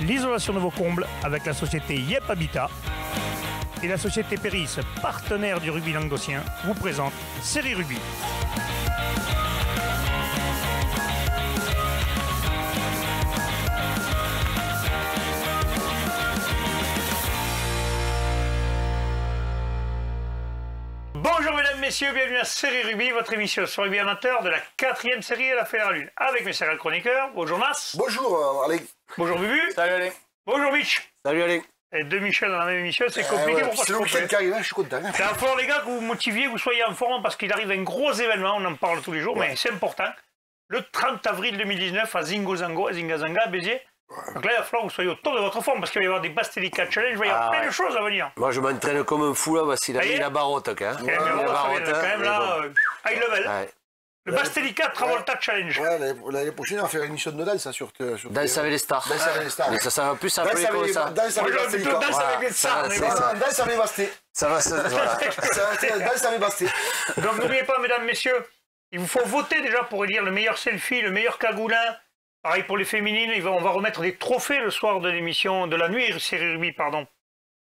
l'isolation de vos combles avec la société Yep Habitat. Et la société Péris, partenaire du rugby languedocien, vous présente Série Rugby. Bonjour mesdames, messieurs, bienvenue à Série Rugby, votre émission sur rugby amateur de la 4e série à la Fédérale Lune. Avec mes sérieux chroniqueurs, bonjour Mas. Bonjour Alain. Bonjour Bubu. Salut Alain. Bonjour Mitch. Salut Alain. Et deux Michel dans la même émission, c'est compliqué pour pas se c'est le week-end tromper. qui arrive, je suis content. C'est un fort les gars que vous motiviez, que vous soyez en forme parce qu'il arrive un gros événement, on en parle tous les jours, mais c'est important. Le 30 avril 2019 à Zingozango, à Zingazanga, à Béziers. Donc là, il va falloir que vous soyez au top de votre forme parce qu'il va y avoir des Bastelica Challenge, il va y avoir plein de choses à venir. Moi, je m'entraîne comme un fou là, parce qu'il a mis la barotte. Quand même là, high level. Ouais. Le Bastelica Travolta Challenge. Ouais, l'année prochaine, on va faire une émission de danse sur Danse avec les stars. Danse avec les stars. Mais ça va plus s'appeler comme ça. Danse avec Moi, les plutôt danse avec les stars. Danse avec Basté. Ça va se... Voilà. Danse avec Basté. Donc n'oubliez pas, mesdames, messieurs, il vous faut voter déjà pour élire le meilleur selfie, le meilleur cagoulin. Pareil pour les féminines, on va remettre des trophées le soir de l'émission, de la nuit série rugby, pardon,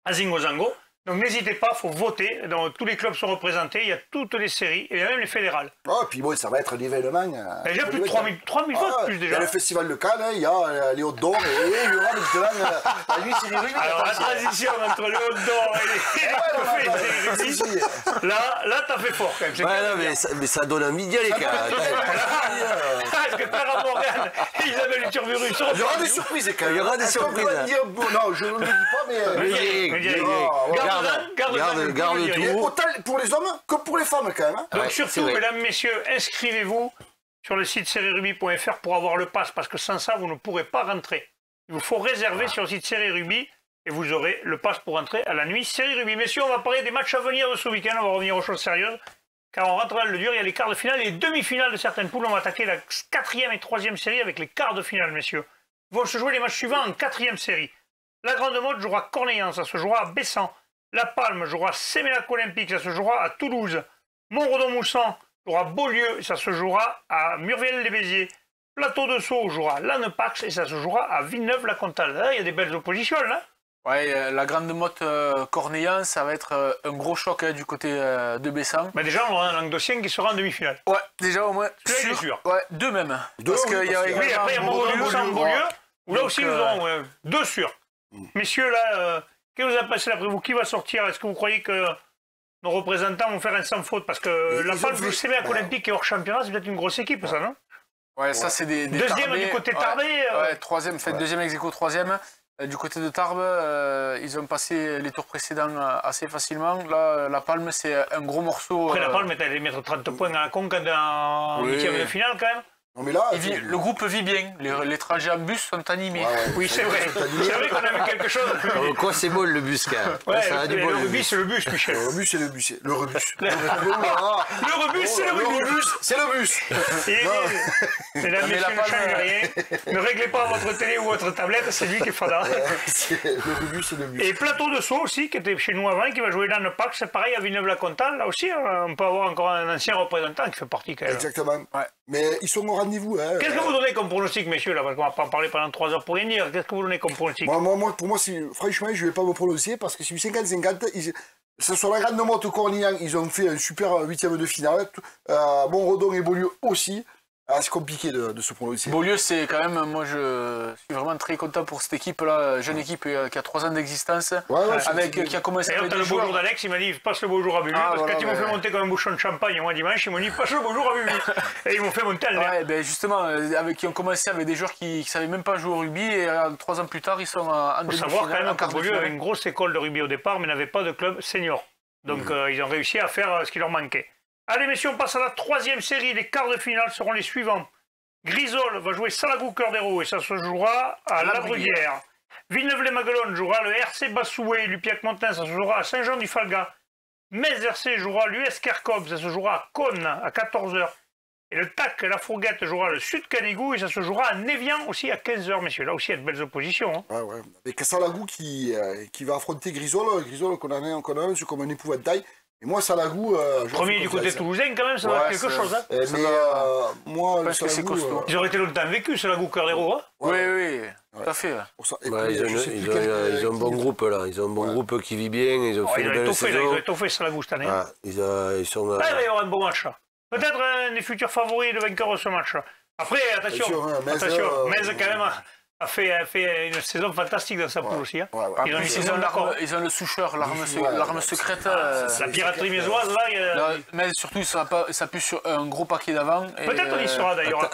à Zingozango. Donc n'hésitez pas, il faut voter. Donc, tous les clubs sont représentés, il y a toutes les séries, et même les fédérales. Oh, puis bon, ça va être l'événement. Il y a déjà plus de 3000 votes, plus Il y déjà. a le festival de Cannes, il y a les hauts d'or, et il y aura maintenant la nuit série rugby. Alors la transition entre le hot d'or et les trophées série rugby, là t'as fait fort quand même. Ouais, non, mais ça donne envie d'y aller, quand même. Parce que Clara Morgan et Isabelle Uturburus sont... Il y aura des surprises quand même. Il y aura des surprises. Non, je ne le dis pas, mais... Garde tout. Autant pour les hommes que pour les femmes quand même. Donc Ouais, surtout, mesdames, messieurs, inscrivez-vous sur le site serierugby.fr pour avoir le pass, parce que sans ça, vous ne pourrez pas rentrer. Il vous faut réserver sur le site Série Rugby et vous aurez le pass pour entrer à la nuit Série Rugby. Messieurs, on va parler des matchs à venir de ce week-end, on va revenir aux choses sérieuses, car on rentre dans le dur, il y a les quarts de finale et les demi-finales de certaines poules. On va attaquer la 4e et 3e série avec les quarts de finale, messieurs. Vont se jouer les matchs suivants en 4e série. La Grande Motte jouera à Cornellans, ça se jouera à Bessan. La Palme jouera à Sémélac Olympique, ça se jouera à Toulouse. Montredon-Moussan jouera à Beaulieu, ça se jouera à Murviel-les-Béziers. Plateau de Sceaux jouera à Lannepax et ça se jouera à Villeneuve-la-Comtale. Là, il y a des belles oppositions, là. Ouais, la Grande Motte Cornellans, ça va être un gros choc du côté de Bessan. Mais déjà, on aura un Languedocien qui sera en demi-finale. Ouais, déjà au moins. Celui-là, il est sûr. Ouais, deux même. Parce qu'il y a Oui, après, il y a Montredon-Moussan-Beaulieu, où là aussi, nous aurons deux sûrs. Messieurs, là... Qu'est-ce que vous avez passé d'après vous? Qui va sortir? Est-ce que vous croyez que nos représentants vont faire un sans faute? Parce que la Palme du Sémélac Olympique et hors championnat, c'est peut-être une grosse équipe, ça, non? Ouais, ça c'est des deuxième Tarbais. du côté Tarbé. Ouais, troisième, deuxième ex aequo, troisième. Du côté de Tarbes, ils ont passé les tours précédents assez facilement. Là, la Palme, c'est un gros morceau. Après, la Palme est allée mettre 30 points à la Conca en 8e de finale, quand même. Non, mais là, Le groupe vit bien, les trajets en bus sont animés. Oui, c'est vrai. C'est vrai qu'on a vu quelque chose. Quoi, c'est beau le bus, quand même. Ouais, Ça a du beau, le le rugby, bus. c'est le bus, Michel. le rebus, c'est le bus. Le rebus. Le rebus, c'est le rugby. C'est le bus. Mesdames, messieurs, ne changez rien. Ne réglez pas votre télé ou votre tablette, c'est lui qui fera. Le rebus, c'est le bus. Et Plateau de Sceaux aussi, qui était chez nous avant, qui va jouer dans le parc, c'est pareil à Villeneuve-la-Comtale. Là aussi, on peut avoir encore un ancien représentant qui fait partie quand même. Exactement. Ouais. Mais ils sont au rendez-vous. Qu'est-ce que vous donnez comme pronostic, messieurs, là? Parce qu'on va pas en parler pendant 3 heures pour rien dire. Qu'est-ce que vous donnez comme pronostic? Moi, pour moi, franchement, je ne vais pas me prononcer parce que c'est 50-50. C'est sur la Grande Motte Cornillans, ils ont fait un super 8e de finale. Montredon et Beaulieu aussi. C'est compliqué de se prononcer. Beaulieu, c'est quand même, moi je suis vraiment très content pour cette équipe-là, jeune équipe qui a 3 ans d'existence, qui a commencé D'ailleurs, avec t'as des le beau joueurs. jour d'Alex, il m'a dit passe le beau jour à Bubu, parce que quand ils m'ont fait monter comme un bouchon de champagne, moi dimanche, ils m'ont dit passe le beau jour à Bubu. Et ils m'ont fait monter à l'air. Ouais, ben justement, qui ont commencé avec des joueurs qui ne savaient même pas jouer au rugby, et 3 ans plus tard, ils sont en Il faut savoir quand même que Beaulieu avait une grosse école de rugby au départ, mais n'avait pas de club senior. Donc ils ont réussi à faire ce qui leur manquait. Allez messieurs, on passe à la 3e série. Les quarts de finale seront les suivants. Grisol va jouer Salagou Cœur d'Hérault et ça se jouera à La Bruyère. Villeneuve-les-Maguelones jouera le RC Bassoué, Lupiac-Montin, ça se jouera à Saint-Jean-du-Falga. Metz-RC jouera l'US Kerkhoff, ça se jouera à Cône à 14h. Et le TAC, la Fourguette, jouera le Sud Canigou et ça se jouera à Névian aussi à 15h, messieurs. Là aussi, il y a de belles oppositions. Hein. Ouais, ouais. Avec Salagou qui va affronter Grisol. Grisol qu'on a un, c'est comme un épouvantail. Et moi, Salagou... Premier du côté toulousain, quand même, ça va être quelque chose. Hein. Mais moi, parce que c'est costaud. Ils auraient été longtemps vécus, Salagou Cœur d'Hérault. Hein. Oui, oui. Ouais. à fait. Pour ça. Et Ouais, puis, ils ont je sais plus ils ont un bon qui- groupe là, ils ont un bon groupe qui vit bien, ils ont fait Ils une ont belle étoffé, là, ils saison. ont étoffé Salagou cette année. Ah, ils sont. Là, il va y avoir un bon match. Là. Peut-être un des futurs favoris de vainqueur de ce match. Après, attention, Metz quand même a fait une saison fantastique dans sa poule aussi. Hein. Ouais, ouais. En Ils ont une plus, saison d'accord. ils ont le soucheur, l'arme secrète. La piraterie mésoise, là, Là, mais surtout, ça pue sur un gros paquet d'avant. peut-être on y sera d'ailleurs.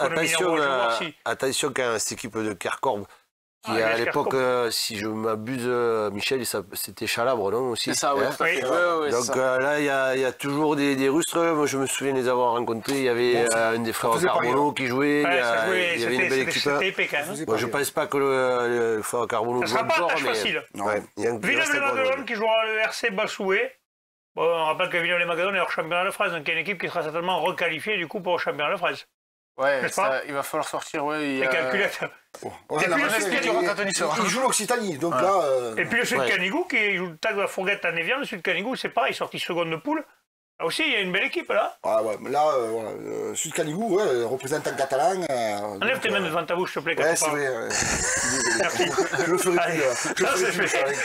Attention quand même, cette équipe de Kerkorb, qui Ah, à Kerkorb. l'époque, si je m'abuse, Michel, c'était Chalabre, non aussi. C'est ça, oui, hein tout à fait. Oui. Ouais, Donc c'est ça. là, il y a toujours des rustres. Moi, je me souviens les avoir rencontrés. Il y avait un des frères faisait Carbonneau qui jouait. Ouais, ça il y avait une belle équipe. c'était épais quand même. hein. Moi, je ne pense pas que le frère Carbonneau Ça joue sera pas encore, un match mais... facile. Ouais, il y a un Villeneuve-les-Maguelones qui jouera le RC Bassoué. Bon, on rappelle que Villeneuve-les-Maguelones est hors championnat de France, donc il y a une équipe qui sera certainement requalifiée du coup pour le championnat de France. Ouais, n'est-ce pas il va falloir sortir. Ouais, Les calculettes. Ouais, Et non, puis mais le c'est- Sud il joue l'Occitanie, donc là. Et puis le Sud Ouais. Canigou qui joue le tag de la fourguette à Névian, le Sud Canigou c'est pareil, sorti seconde de poule. Là aussi il y a une belle équipe là. Ouais, mais là, voilà, Sud Canigou, ouais, représentant catalan. Enlève tes mains devant ta bouche s'il te plaît quand Ouais, tu c'est parles. vrai. Merci. Je le ferai Allez, plus. ça, c'est fait.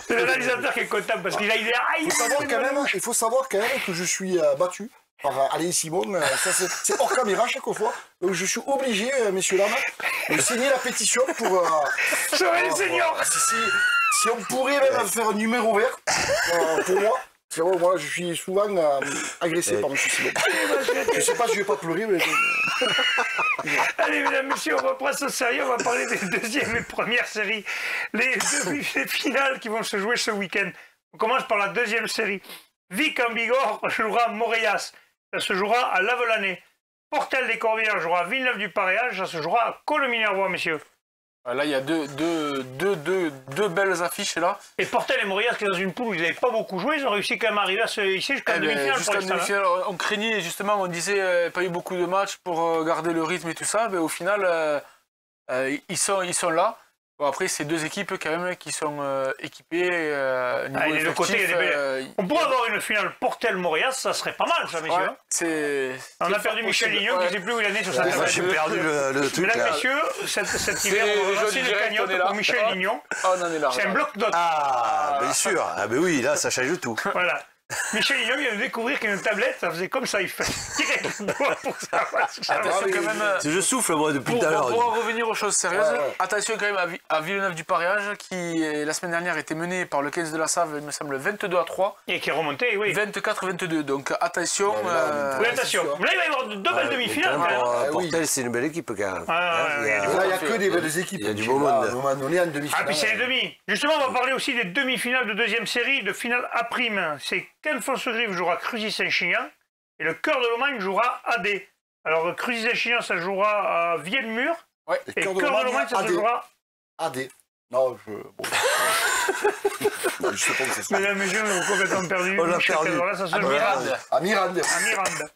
C'est le réalisateur qui est content parce qu'il a idée. Ah, Il faut savoir quand même que je suis battu par Alain Simon. Ça, c'est hors caméra chaque fois. Donc je suis obligé, messieurs dames, de signer la pétition pour. Soyez les seniors. Si on pourrait même faire un numéro vert pour moi. Parce que moi, je suis souvent agressé par M. Simon. Je sais pas si je vais pas pleurer, mais. Allez, mesdames, messieurs, on va prendre ça au sérieux. On va parler des deuxièmes et premières séries. Les finales qui vont se jouer ce week-end. On commence par la deuxième série. Vic en Bigorre jouera à Moréas. Ça se jouera à Lavelanet. Portel des Corbières jouera à Villeneuve-du-Paréage. Ça se jouera à Colominervois, messieurs. Là, il y a deux belles affiches là. Et Portel et Moréas, qui est dans une poule où ils n'avaient pas beaucoup joué, ils ont réussi quand même à arriver à se hisser jusqu'en demi-finale. Jusqu'en demi-finale, on craignait justement, on disait pas eu beaucoup de matchs pour garder le rythme et tout ça, mais au final, ils sont là. Bon, après, c'est deux équipes quand même qui sont équipées. Niveau les deux côtés, il y a des belles. On pourrait avoir une finale Portel-Moréas, ça serait pas mal, ça, messieurs. Ouais, On a perdu Michel Lignon, qui ne sait plus où il en est sur sa table. J'ai perdu le truc Mesdames, là. messieurs, cet hiver, on va lancer une direct, cagnotte on est là. pour Michel Lignon. on en est là. C'est un bloc-notes. Ah, bien sûr. Ah, ben oui, là, ça change tout. Voilà. Michel Lignon vient de découvrir qu'il y a une tablette, ça faisait comme ça, il fait direct le doigt pour savoir ce que ça va. Attention quand même. Je souffle, moi, depuis Pour tout à l'heure. en revenir aux choses sérieuses, Ouais. attention quand même à Villeneuve-du-Paréage qui, la semaine dernière, était mené par le 15 de la Save, il me semble, 22-3, Et qui est remonté, oui. 24-22. Donc attention. Oui, attention. Là, il va y avoir deux belles demi-finales, quand même. Portel, c'est une belle équipe, quand même. Ouais, Là, il n'y a que des belles équipes. Il y a du beau monde. À un moment donné, en Ah, demi-finale. puis c'est les demi. Justement, on va parler aussi des demi-finales de deuxième série, de finale A'. C'est Ken Fosse-Grive jouera Cruzy-Saint-Chinian et le Cœur de Lomagne jouera AD. Alors, Cruzy-Saint-Chinian, ça jouera à Vielmur. Ouais. Et Cœur de Lomagne, ça se jouera. AD. Non, je. Bon. Je sais pas où c'est ça. Mesdames et messieurs, nous avons complètement perdu. On l'a Michel perdu. Cadorla, ça se À jouera Mirande. À Mirande. à Mirande.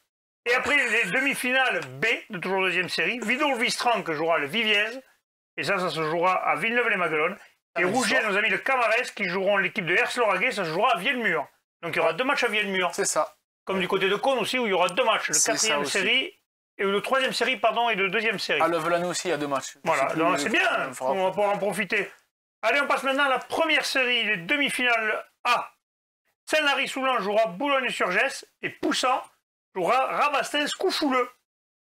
Et après, les demi-finales B, de toujours deuxième série, Vidol-Vistran que jouera le Viviez. Et ça se jouera à Villeneuve-les-Maguelones. Et Rouget, nos amis de Camarès, qui joueront l'équipe de Hers-Lauragais, ça se jouera à Vielmur. Donc il y aura deux matchs à Vielmur. C'est ça. Comme du côté de Cône aussi, où il y aura deux matchs. Le C'est quatrième ça aussi. série, et le troisième série, pardon, et le deuxième série. À Lavelanet aussi, il y a deux matchs. Voilà, Je sais plus, donc c'est bien, faudra- on va pouvoir en profiter. Allez, on passe maintenant à la première série, les demi-finales A. Saint-Lary-Soulan jouera Boulogne-sur-Gesse, et Poussan jouera Rabastens-Couchouleux.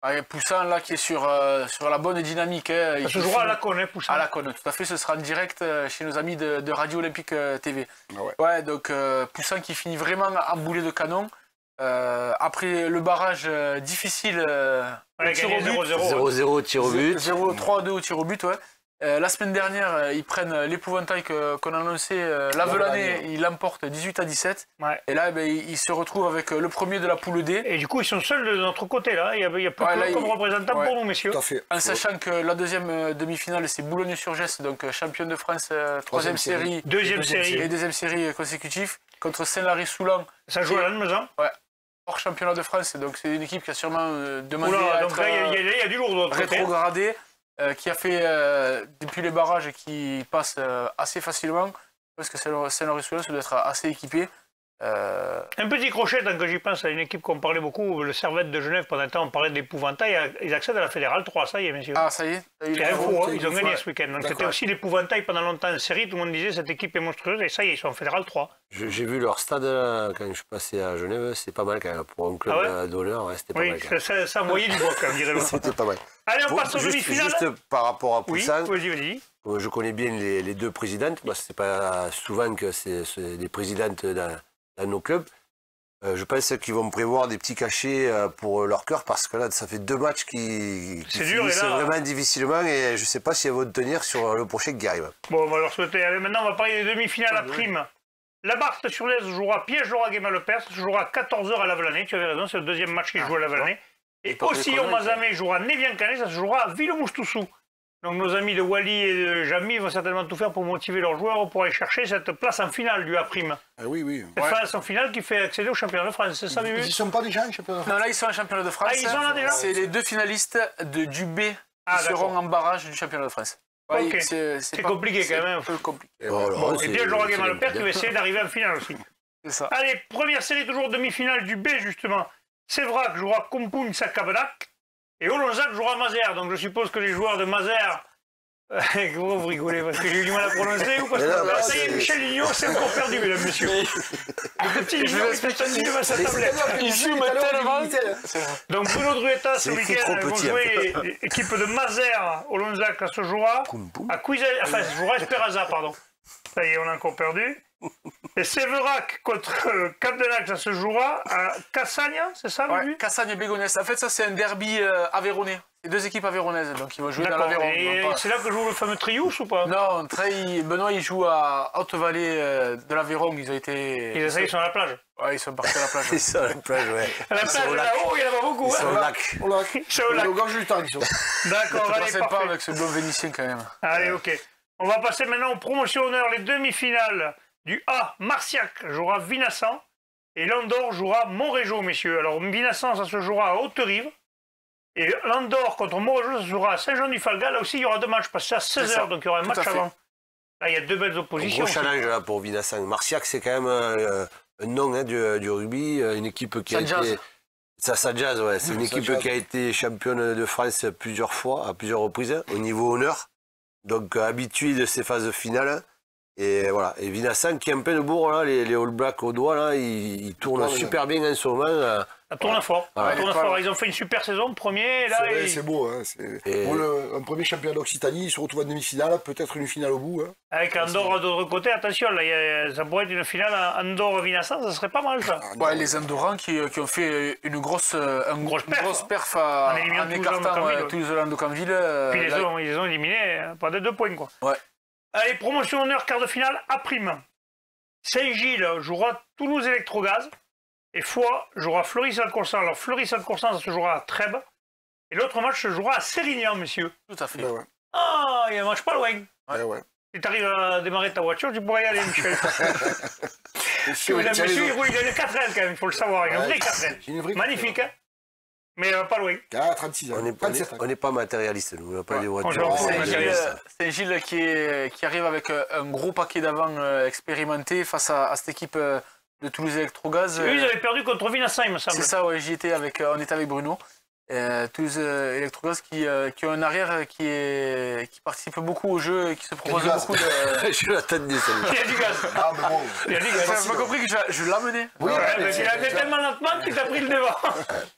Ouais, Poussin, là, qui est sur la bonne dynamique. Hein, Ça se jouera à la Cône, Poussan. À la Cône, tout à fait. Ce sera en direct chez nos amis de Radio Olympique TV. Ah ouais. Ouais, donc Poussin qui finit vraiment en boulet de canon. Après le barrage difficile, Ouais, au tir gagné au but, 0-0. 0-0, tir au but. 0-3-2 au tir au but, ouais. La semaine dernière, ils prennent l'épouvantail qu'on a annoncé. Lavelanet, il l'emporte 18-17. Ouais. Et là, il se retrouve avec le premier de la poule D. Et du coup, ils sont seuls de notre côté, là. Il y a plus Ouais, que là, eux comme il- représentants ouais. pour nous, messieurs. Tout à fait. En sachant que la deuxième demi-finale, c'est Boulogne-sur-Gesse, donc champion de France, troisième série. Deuxième série. Et deuxième série consécutive contre Saint-Lary-Soulan, Ça joue à la maison. hors championnat de France. Donc c'est une équipe qui a sûrement demandé Oula, à donc être là, il y a du lourd de l'autre côté. rétrogradé, qui a fait depuis les barrages et qui passe assez facilement. Parce que Saint-Lary-Soulan, ça doit être assez équipé. Un petit crochet, tant que j'y pense, à une équipe qu'on parlait beaucoup, le Servette de Genève, pendant un temps on parlait de l'épouvantail, ils accèdent à la Fédérale 3, ça y est, messieurs. Ah, ça y est. C'est info, hein, ils ont gagné ce week-end. Donc c'était aussi l'épouvantail pendant longtemps en série, tout le monde disait cette équipe est monstrueuse, et ça y est, ils sont en Fédérale 3. J'ai vu leur stade là, quand je suis passé à Genève, c'est pas mal quand même. Pour un club d'honneur, ouais, c'était pas mal. Oui, ça envoyait du bois quand même, dirait l'autre. C'était pas mal. Allez, on passe aux demi-finales. Juste par rapport à Oui, Poussin, vas-y. je connais bien les deux présidentes, parce que c'est pas souvent que c'est des présidentes dans nos clubs. Je pense qu'ils vont prévoir des petits cachets pour leur cœur, parce que là, ça fait 2 matchs qui finissent vraiment difficilement, et je sais pas si elles vont tenir sur le prochain qui arrive. Bon, on va leur souhaiter. Allez, maintenant, on va parler des demi-finales à prime. La Barthe sur l'Aise jouera Piège-Laurent Guémal-Lepers, ça se jouera à 14h à Lavelanet, tu avais raison, c'est le deuxième match qui joue à Lavelanet. Et aussi au Mazamet jouera Névian-Canet, ça se jouera à Ville-Moustoussou. Donc nos amis de Wally et de Jamy vont certainement tout faire pour motiver leurs joueurs pour aller chercher cette place en finale du A'. Oui. Cette place en finale qui fait accéder au championnat de France, c'est ça, Bibi? Ils ne sont pas déjà en championnat de France? Non, là, ils sont en championnat de France. Ah, ils sont là déjà? C'est les 2 finalistes du B qui seront en barrage du championnat de France. Ouais, Ok. C'est compliqué quand même. C'est un peu compliqué. Et Piège-Laurent Guémal-Lepers qui va essayer d'arriver en finale aussi. C'est ça. Allez, première série toujours demi-finale du B justement. Sévrac jouera Compoun Sakabadak et Olonzac jouera Mazères. Donc je suppose que les joueurs de Mazères. Vous rigolez parce que j'ai eu du mal à prononcer ou parce que ça y est, Michel Lignon, c'est encore perdu, mesdames, messieurs. Le petit Lignon, il est tendu devant sa tablette. Il joue tellement. Donc Bruno Druetta, ce week-end, vont jouer l'équipe de Mazères. Olonzac, ça se jouera à Cuisel, enfin, ça se jouera à Esperaza, pardon. Ça y est, on a encore perdu. Et Séverac contre Capdenac, ça se jouera à Cassagne, c'est ça, lui? Cassagne-Bégonès. En fait, ça, c'est un derby aveyronnais. C'est 2 équipes aveyronnaises, donc ils vont jouer dans l'Aveyron. Et c'est là que joue le fameux Trious ou pas? Non, Benoît, il joue à Haute-Vallée de l'Aveyron. Ils sont à la plage. Ouais, ils sont partis à la plage. Ils sont à la plage, ouais. À la plage, là-haut, il n'y en a pas beaucoup. Ils sont au lac. Ils sont au lac. Au gorge du temps, ils sont. D'accord, C'est pas allez, sympa parfait. avec ce bleu vénitien quand même. Allez, ok. On va passer maintenant aux promotions honneurs, les demi-finales du A. Marciac jouera Vinassan et Landor jouera Montrégeau, messieurs. Alors, Vinassan, ça se jouera à Haute-Rive. Et Landor contre Montrégeau, ça se jouera à Saint-Jean-du-Falga. Là aussi, il y aura 2 matchs parce que c'est à 16h, donc il y aura un match avant. Là, il y a 2 belles oppositions. Gros challenge là, pour Vinassan. Marciac, c'est quand même un nom hein, du rugby, une équipe qui a été... Ça jazz, ouais. C'est une équipe qui a été championne de France plusieurs fois, à plusieurs reprises, au niveau honneur. Donc habitué de ces phases finales. Et voilà. Et Vinassan qui est en pleine bourre, là, les All Blacks au doigt, là, ils tournent super bien en ce moment. Ça tourne fort. Ils ont fait une super saison, premier. C'est beau. Hein. Pour un premier championnat d'Occitanie, ils se retrouvent en demi-finale, peut-être une finale au bout. Hein. Avec Andorre de l'autre côté, attention, là, ça pourrait être une finale Andorre-Vinassan, ça serait pas mal ça. Ouais, les Andorrans qui ont fait une grosse perf en écartant Toulouse de Canville. Puis ils les ont éliminés, pas de 2 points quoi. Ouais. Allez, promotion honneur, quart de finale A'. Saint-Gilles jouera Toulouse Electrogaz. Et Foix jouera Fleury-Saint-Corsan. Alors Fleury-Saint-Corsan, ça se jouera à Trèbes. Et l'autre match se jouera à Sérignan, messieurs. Tout à fait. Ouais. Ah, il y a un match pas loin. Ouais. Si tu arrives à démarrer ta voiture, tu pourrais y aller, Michel. Monsieur, il a une 4L quand même, il faut le savoir. Il a une vraie 4L. Magnifique, hein. Mais pas loin. 36 ans. On n'est pas matérialiste, nous. On n'a pas des voitures. Saint-Gilles qui arrive avec un gros paquet d'avant expérimenté face à cette équipe de Toulouse Electrogaz. Eux, ils avaient perdu contre Vinassan, il me semble. C'est ça, ouais, on était avec Bruno. Toulouse Electrogaz qui a un arrière qui participe beaucoup au jeu et qui se propose beaucoup de... Je l'attendais, celle-là. Il y a du gaz. Ah, mais bon. Il y a du gaz. J'ai pas compris que je l'amenais. Oui, mais il a fait tellement lentement qu'il t'a pris le devant.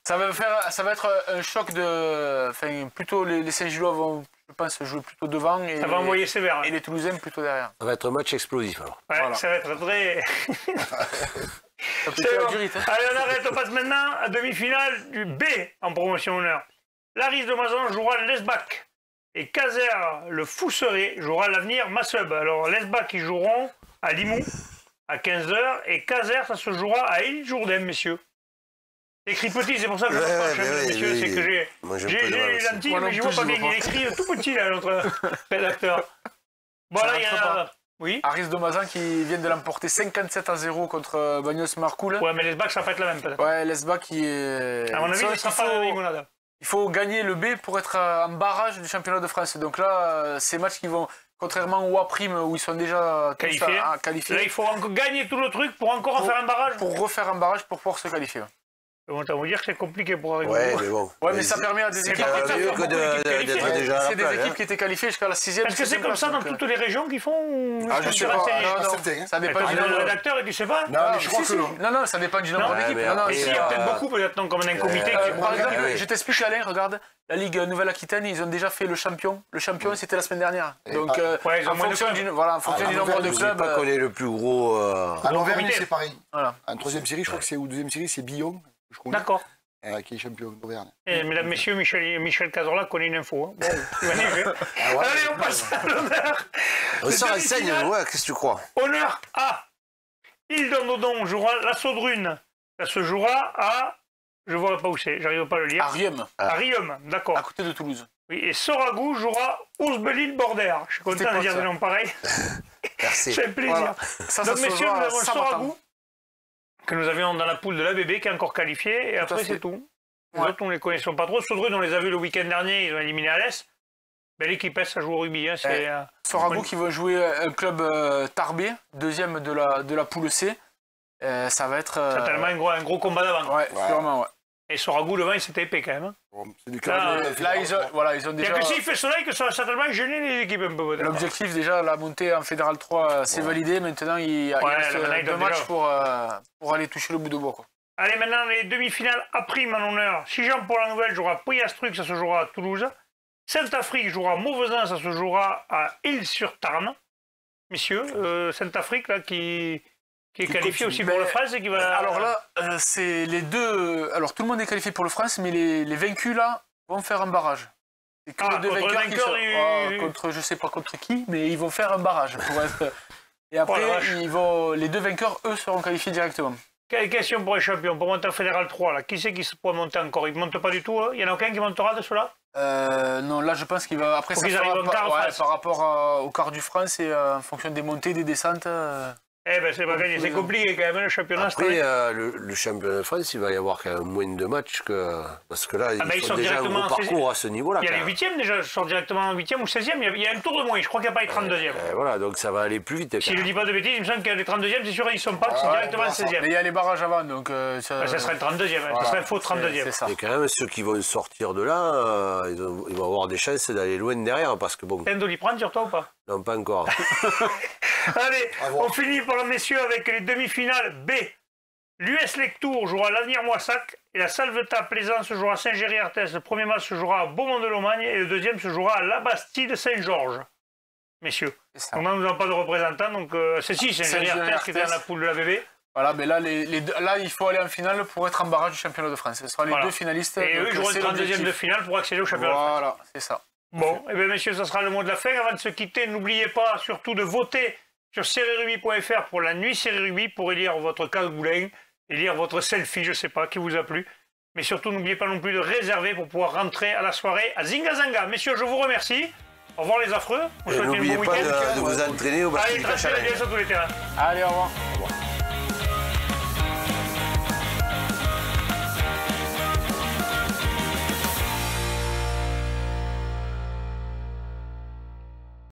Ça va être un choc de... Enfin, plutôt les Saint-Gillois vont, je pense, jouer plutôt devant. Ça va envoyer sévère. Hein. Et les Toulousains plutôt derrière. Ça va être un match explosif, alors. Ouais, voilà. Ça va être très... C'est bon. Allez, on arrête, on passe maintenant à demi-finale du B en promotion honneur. Laris de Mazan jouera l'Esbac et Caser, le Fousseret, jouera l'avenir Massub. Alors, l'Esbac, ils joueront à Limoux à 15h et Caser, ça se jouera à Île-Jourdain, messieurs. Écrit petit, c'est pour ça que je ne pas chercher, messieurs, c'est que j'ai les lentilles, mais je ne vois pas bien. Il est écrit tout petit, là, notre rédacteur. Bon, là, il y a... Oui. Aris de Mazan qui vient de l'emporter 57-0 contre Bagnos Marcoule. Ouais, mais l'Esbac, ça va pas être la même, peut-être. Ouais, l'Esbac qui est... À mon avis, ce sera pas la limonade. il faut gagner le B pour être en barrage du championnat de France. Donc là, ces matchs qui vont, contrairement au A' où ils sont déjà qualifiés. Là, il faut gagner tout le truc pour encore en faire un barrage. Pour refaire un barrage pour pouvoir se qualifier. On va vous dire que c'est compliqué pour arriver. Ouais, mais bon. Ouais, mais ça permet à des équipes. C'est des équipes qui étaient qualifiées jusqu'à la 6e. Est-ce que c'est comme ça dans toutes les régions qui font? Je sais pas. Ça dépend du nombre de rédacteurs et tu sais pas? Non, mais je crois que non. Non, ça dépend du nombre d'équipes. Ici, il y a peut-être beaucoup, peut-être, comme un comité. Par exemple, je t'explique, Alain, regarde, la Ligue Nouvelle-Aquitaine, ils ont déjà fait le champion. Le champion, c'était la semaine dernière. Donc, en fonction du nombre de clubs. Pas qu'on est le plus gros. À Auvergne, c'est pareil. En 3e série, je crois que c'est, ou 2e série, c'est Billon. D'accord. Qui est champion d'Auvergne. Mesdames, messieurs, Michel Cazorla connaît une info. Bon, allez, on passe à l'honneur. On s'en renseigne, ouais, qu'est-ce que tu crois? Honneur A. Île-d'Andodon jouera la Saudrune. Ça se jouera à... Je ne vois pas où c'est, j'arrive pas à le lire. À Riom. À Riom, d'accord. À côté de Toulouse. Oui, et Soragou jouera Ouzbelil-Bordère. Je suis content de dire des noms pareils. Merci. C'est un plaisir. Voilà. Donc, messieurs, nous avons Soragou, que nous avions dans la poule de l'ABB, qui est encore qualifié, et après, c'est tout. Les autres, nous ne les connaissons pas trop. Saudrune, on les a vus le week-end dernier, ils ont éliminé Alès. Belle équipe, ça joue au rugby. Hein, Soragou qui va jouer un club Tarbé, 2e de la poule C. Ça va être... certainement un gros combat d'avant. Ouais, sûrement, ouais. Et Soragou, le vent, il s'était épais quand même. Là, ils ont déjà... Il n'y a que s'il fait soleil que ça va certainement gêner les équipes un peu. L'objectif, déjà, la montée en Fédéral 3, c'est validé. Maintenant, il reste 2 matchs pour aller toucher le bout de bois. Quoi. Allez, maintenant, les demi-finales à prime en honneur. Sijan pour la Nouvelle jouera Pouillastruc, ça se jouera à Toulouse. Saint-Afrique jouera Mauvesin, ça se jouera à Île-sur-Tarn. Messieurs, Saint-Afrique, là, qui est qualifié aussi pour le France et qui va... Alors là, c'est les deux... Alors tout le monde est qualifié pour le France, mais les vaincus là vont faire un barrage. C'est que les deux vainqueurs qui sont... contre, je sais pas contre qui, mais ils vont faire un barrage. Pour être... Et après, les deux vainqueurs, eux, seront qualifiés directement. Quelle question pour les champions? Pour monter en Fédéral 3, là, qui c'est qui pourrait monter encore? Ils ne montent pas du tout, hein? Il y en a aucun qui montera de ceux-là? Non, là je pense qu'il va... Après, ça par rapport au quart du France et en fonction des montées, des descentes... Eh ben c'est pas gagné, c'est compliqué quand même le championnat. Après, le championnat de France, il va y avoir quand même moins de matchs que... Parce que là, ils font déjà un gros parcours à ce niveau-là. Il y a les 8e déjà, ils sortent directement en 8e ou 16e, il y a un tour de moins, je crois qu'il n'y a pas les 32e. Voilà, donc ça va aller plus vite. Si je ne dis pas de bêtises, il me semble que les 32e, c'est sûr, ils ne sont pas, c'est directement le 16e. Mais il y a les barrages avant, donc... ça serait le 32e, ça serait le faux 32e. Et quand même, ceux qui vont sortir de là, ils vont avoir des chances d'aller loin derrière, parce que bon... T'as un Doliprane sur toi ou pas? Non, pas encore. Allez, on finit pour les messieurs avec les demi-finales B. L'US Lectour jouera à l'Avenir Moissac et la Salvetat Plaisance se jouera à Saint-Géry-Arthès. Le premier match se jouera à Beaumont-de-Lomagne et le deuxième se jouera à La Bastide-Saint-Georges. Messieurs, on nous n'a pas de représentants, donc c'est Saint-Géry-Arthès qui était dans la poule de la BB. Voilà, mais là, là, il faut aller en finale pour être en barrage du championnat de France. Ce sera les deux finalistes. Et eux joueront le 32e de finale pour accéder au championnat de France. Voilà, c'est ça. Bon, et bien messieurs, ça sera le mot de la fin. Avant de se quitter, n'oubliez pas surtout de voter sur serierugby.fr pour la nuit série rugby pour élire votre cagoulin, élire votre selfie, je sais pas, qui vous a plu. Mais surtout, n'oubliez pas non plus de réserver pour pouvoir rentrer à la soirée à Zinga Zanga. Messieurs, je vous remercie. Au revoir les affreux. N'oubliez pas de vous entraîner au basket. Allez, bien sur tous les terrains. Allez, au revoir.